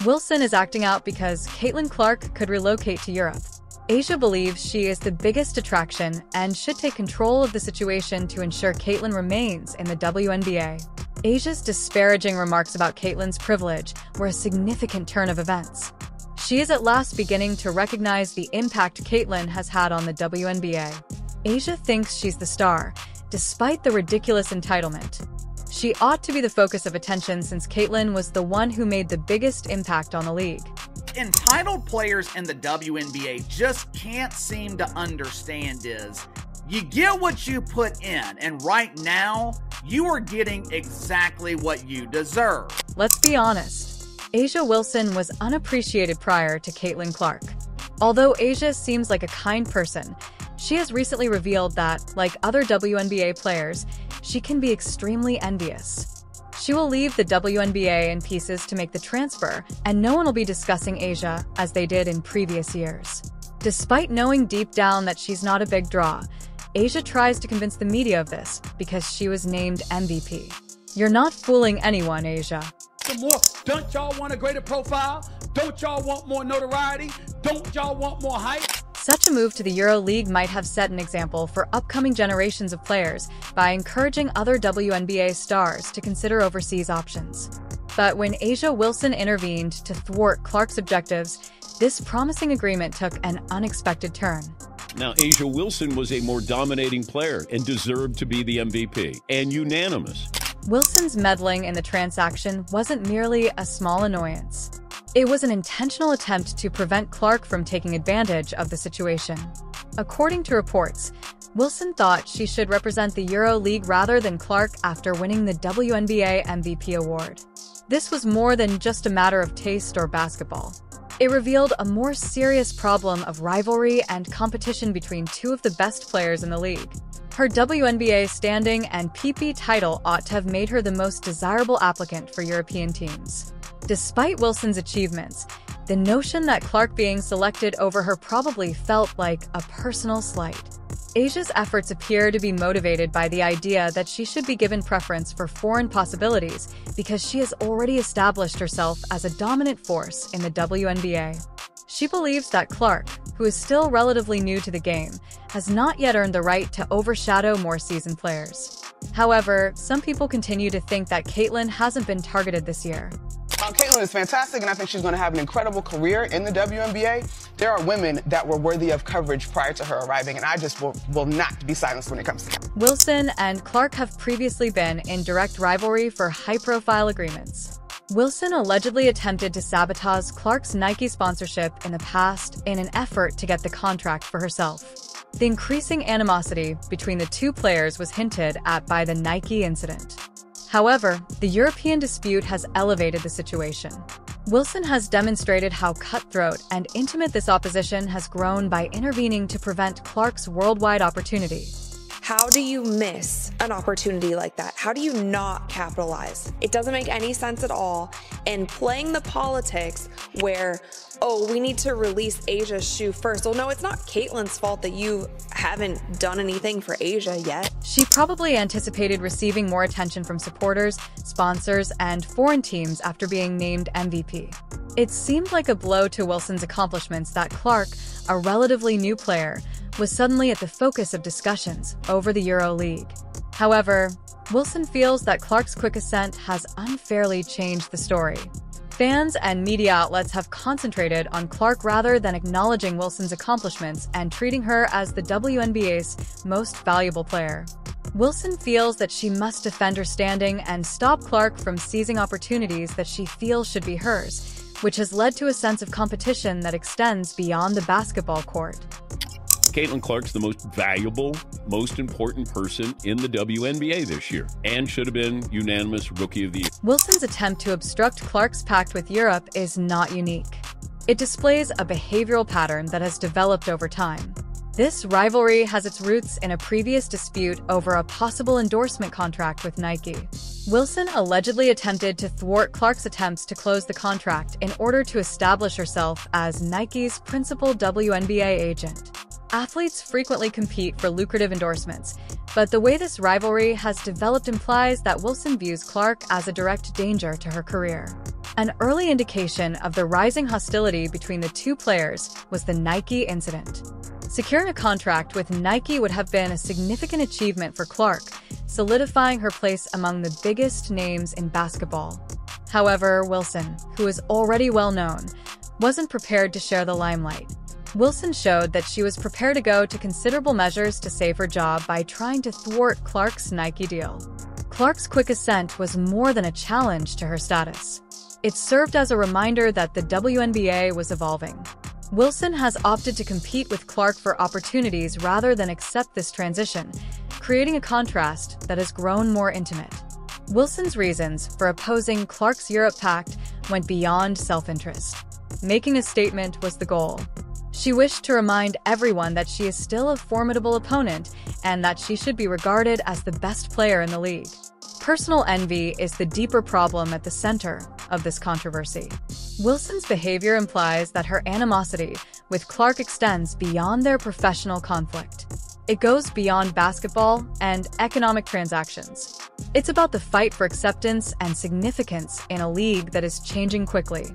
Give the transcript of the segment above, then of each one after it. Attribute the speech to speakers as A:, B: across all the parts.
A: Wilson is acting out because Caitlin Clark could relocate to Europe. Asia believes she is the biggest attraction and should take control of the situation to ensure Caitlin remains in the WNBA. Asia's disparaging remarks about Caitlin's privilege were a significant turn of events. She is at last beginning to recognize the impact Caitlin has had on the WNBA. Asia thinks she's the star, despite the ridiculous entitlement. She ought to be the focus of attention since Caitlin was the one who made the biggest impact on the league.
B: Entitled players in the WNBA just can't seem to understand is, you get what you put in, and right now, you are getting exactly what you deserve.
A: Let's be honest, Asia Wilson was unappreciated prior to Caitlin Clark. Although Asia seems like a kind person, she has recently revealed that, like other WNBA players, she can be extremely envious. She will leave the WNBA in pieces to make the transfer, and no one will be discussing Asia as they did in previous years. Despite knowing deep down that she's not a big draw, Asia tries to convince the media of this because she was named MVP. You're not fooling anyone, Asia.
C: Some more. Don't y'all want a greater profile? Don't y'all want more notoriety? Don't y'all want more hype?
A: Such a move to the Euro League might have set an example for upcoming generations of players by encouraging other WNBA stars to consider overseas options. But when Asia Wilson intervened to thwart Clark's objectives, this promising agreement took an unexpected turn.
D: Now, Asia Wilson was a more dominating player and deserved to be the MVP, and unanimous.
A: Wilson's meddling in the transaction wasn't merely a small annoyance. It was an intentional attempt to prevent Clark from taking advantage of the situation. According to reports, Wilson thought she should represent the Euro League rather than Clark after winning the WNBA MVP award. This was more than just a matter of taste or basketball. It revealed a more serious problem of rivalry and competition between two of the best players in the league. Her WNBA standing and PP title ought to have made her the most desirable applicant for European teams. Despite Wilson's achievements, the notion that Clark being selected over her probably felt like a personal slight. Asia's efforts appear to be motivated by the idea that she should be given preference for foreign possibilities because she has already established herself as a dominant force in the WNBA. She believes that Clark, who is still relatively new to the game, has not yet earned the right to overshadow more seasoned players. However, some people continue to think that Caitlin hasn't been targeted this year.
E: Caitlin is fantastic, and I think she's going to have an incredible career in the WNBA. There are women that were worthy of coverage prior to her arriving, and I just will not be silenced when it comes to that.
A: Wilson and Clark have previously been in direct rivalry for high-profile agreements. Wilson allegedly attempted to sabotage Clark's Nike sponsorship in the past in an effort to get the contract for herself. The increasing animosity between the two players was hinted at by the Nike incident. However, the European dispute has elevated the situation. Wilson has demonstrated how cutthroat and intimate this opposition has grown by intervening to prevent Clark's worldwide opportunity.
F: How do you miss an opportunity like that? How do you not capitalize? It doesn't make any sense at all. And playing the politics where, oh, we need to release Asia's shoe first. Well, no, it's not Caitlin's fault that you haven't done anything for Asia yet.
A: She probably anticipated receiving more attention from supporters, sponsors, and foreign teams after being named MVP. It seemed like a blow to Wilson's accomplishments that Clark, a relatively new player, was suddenly at the focus of discussions over the Euro League. However, Wilson feels that Clark's quick ascent has unfairly changed the story. Fans and media outlets have concentrated on Clark rather than acknowledging Wilson's accomplishments and treating her as the WNBA's most valuable player. Wilson feels that she must defend her standing and stop Clark from seizing opportunities that she feels should be hers, which has led to a sense of competition that extends beyond the basketball court.
D: Caitlin Clark's the most valuable, most important person in the WNBA this year, and should have been unanimous Rookie of the Year.
A: Wilson's attempt to obstruct Clark's pact with Europe is not unique. It displays a behavioral pattern that has developed over time. This rivalry has its roots in a previous dispute over a possible endorsement contract with Nike. Wilson allegedly attempted to thwart Clark's attempts to close the contract in order to establish herself as Nike's principal WNBA agent. Athletes frequently compete for lucrative endorsements, but the way this rivalry has developed implies that Wilson views Clark as a direct danger to her career. An early indication of the rising hostility between the two players was the Nike incident. Securing a contract with Nike would have been a significant achievement for Clark, solidifying her place among the biggest names in basketball. However, Wilson, who is already well known, wasn't prepared to share the limelight. Wilson showed that she was prepared to go to considerable measures to save her job by trying to thwart Clark's Nike deal. Clark's quick ascent was more than a challenge to her status. It served as a reminder that the WNBA was evolving. Wilson has opted to compete with Clark for opportunities rather than accept this transition, creating a contrast that has grown more intimate. Wilson's reasons for opposing Clark's Europe pact went beyond self-interest. Making a statement was the goal. She wished to remind everyone that she is still a formidable opponent and that she should be regarded as the best player in the league. Personal envy is the deeper problem at the center of this controversy. Wilson's behavior implies that her animosity with Clark extends beyond their professional conflict. It goes beyond basketball and economic transactions. It's about the fight for acceptance and significance in a league that is changing quickly.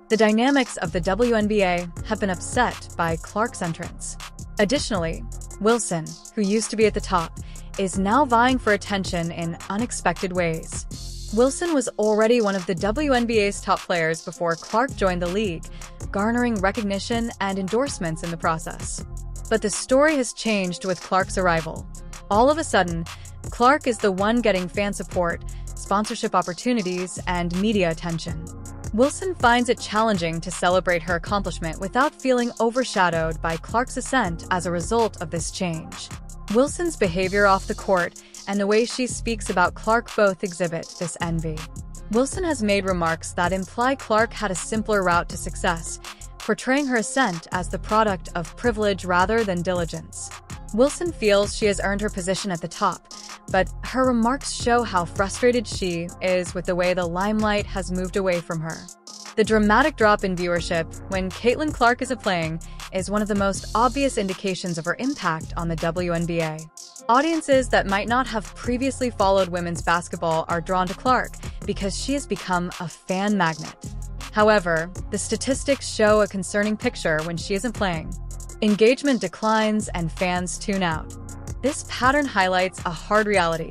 A: The dynamics of the WNBA have been upset by Clark's entrance. Additionally, Wilson, who used to be at the top, is now vying for attention in unexpected ways. Wilson was already one of the WNBA's top players before Clark joined the league, garnering recognition and endorsements in the process. But the story has changed with Clark's arrival. All of a sudden, Clark is the one getting fan support, sponsorship opportunities, and media attention. Wilson finds it challenging to celebrate her accomplishment without feeling overshadowed by Clark's ascent as a result of this change. Wilson's behavior off the court and the way she speaks about Clark both exhibit this envy. Wilson has made remarks that imply Clark had a simpler route to success, portraying her ascent as the product of privilege rather than diligence. Wilson feels she has earned her position at the top, but her remarks show how frustrated she is with the way the limelight has moved away from her. The dramatic drop in viewership when Caitlin Clark is playing is one of the most obvious indications of her impact on the WNBA. Audiences that might not have previously followed women's basketball are drawn to Clark because she has become a fan magnet. However, the statistics show a concerning picture when she isn't playing. Engagement declines and fans tune out. This pattern highlights a hard reality.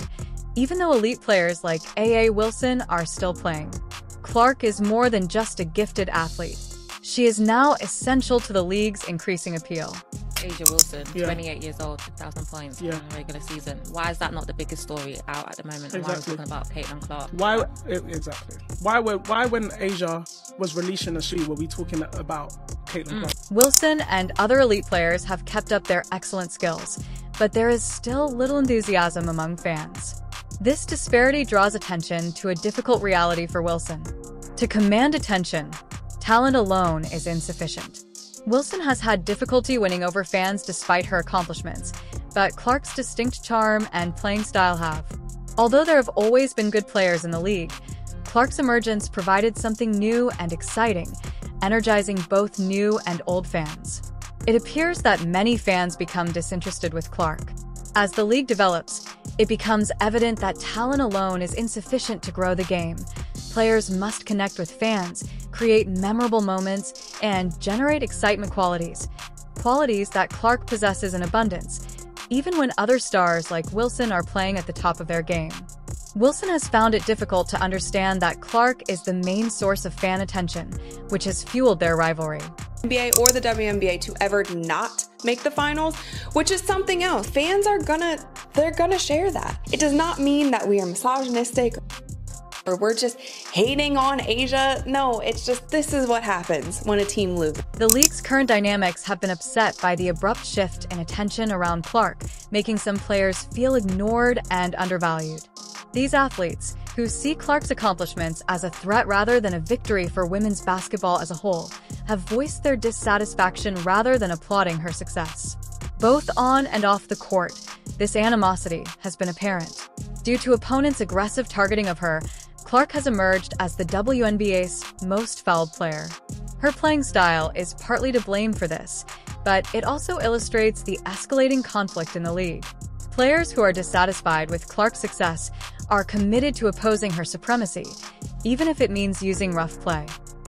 A: Even though elite players like A.A. Wilson are still playing, Clark is more than just a gifted athlete. She is now essential to the league's increasing appeal.
G: A'ja Wilson, 28 years old, 2,000 points in a regular season. Why is that not the biggest story out at the moment?
H: Exactly.
G: Why are we talking about Caitlin Clark?
H: Why when A'ja was releasing the shoe, were we talking about Caitlin Clark?
A: Wilson and other elite players have kept up their excellent skills, but there is still little enthusiasm among fans. This disparity draws attention to a difficult reality for Wilson. To command attention, talent alone is insufficient. Wilson has had difficulty winning over fans despite her accomplishments, but Clark's distinct charm and playing style have. Although there have always been good players in the league, Clark's emergence provided something new and exciting, energizing both new and old fans. It appears that many fans become disinterested with Clark. As the league develops, it becomes evident that talent alone is insufficient to grow the game. Players must connect with fans, create memorable moments, and generate excitement qualities that Clark possesses in abundance, even when other stars like Wilson are playing at the top of their game. Wilson has found it difficult to understand that Clark is the main source of fan attention, which has fueled their rivalry.
F: NBA or the WNBA to ever not make the finals, which is something else. Fans are they're gonna share that. It does not mean that we are misogynistic or we're just hating on A'ja. No, it's just this is what happens when a team loses.
A: The league's current dynamics have been upset by the abrupt shift in attention around Clark, making some players feel ignored and undervalued. These athletes, who see Clark's accomplishments as a threat rather than a victory for women's basketball as a whole, have voiced their dissatisfaction rather than applauding her success. Both on and off the court, this animosity has been apparent. Due to opponents' aggressive targeting of her, Clark has emerged as the WNBA's most fouled player. Her playing style is partly to blame for this, but it also illustrates the escalating conflict in the league. Players who are dissatisfied with Clark's success are committed to opposing her supremacy, even if it means using rough play.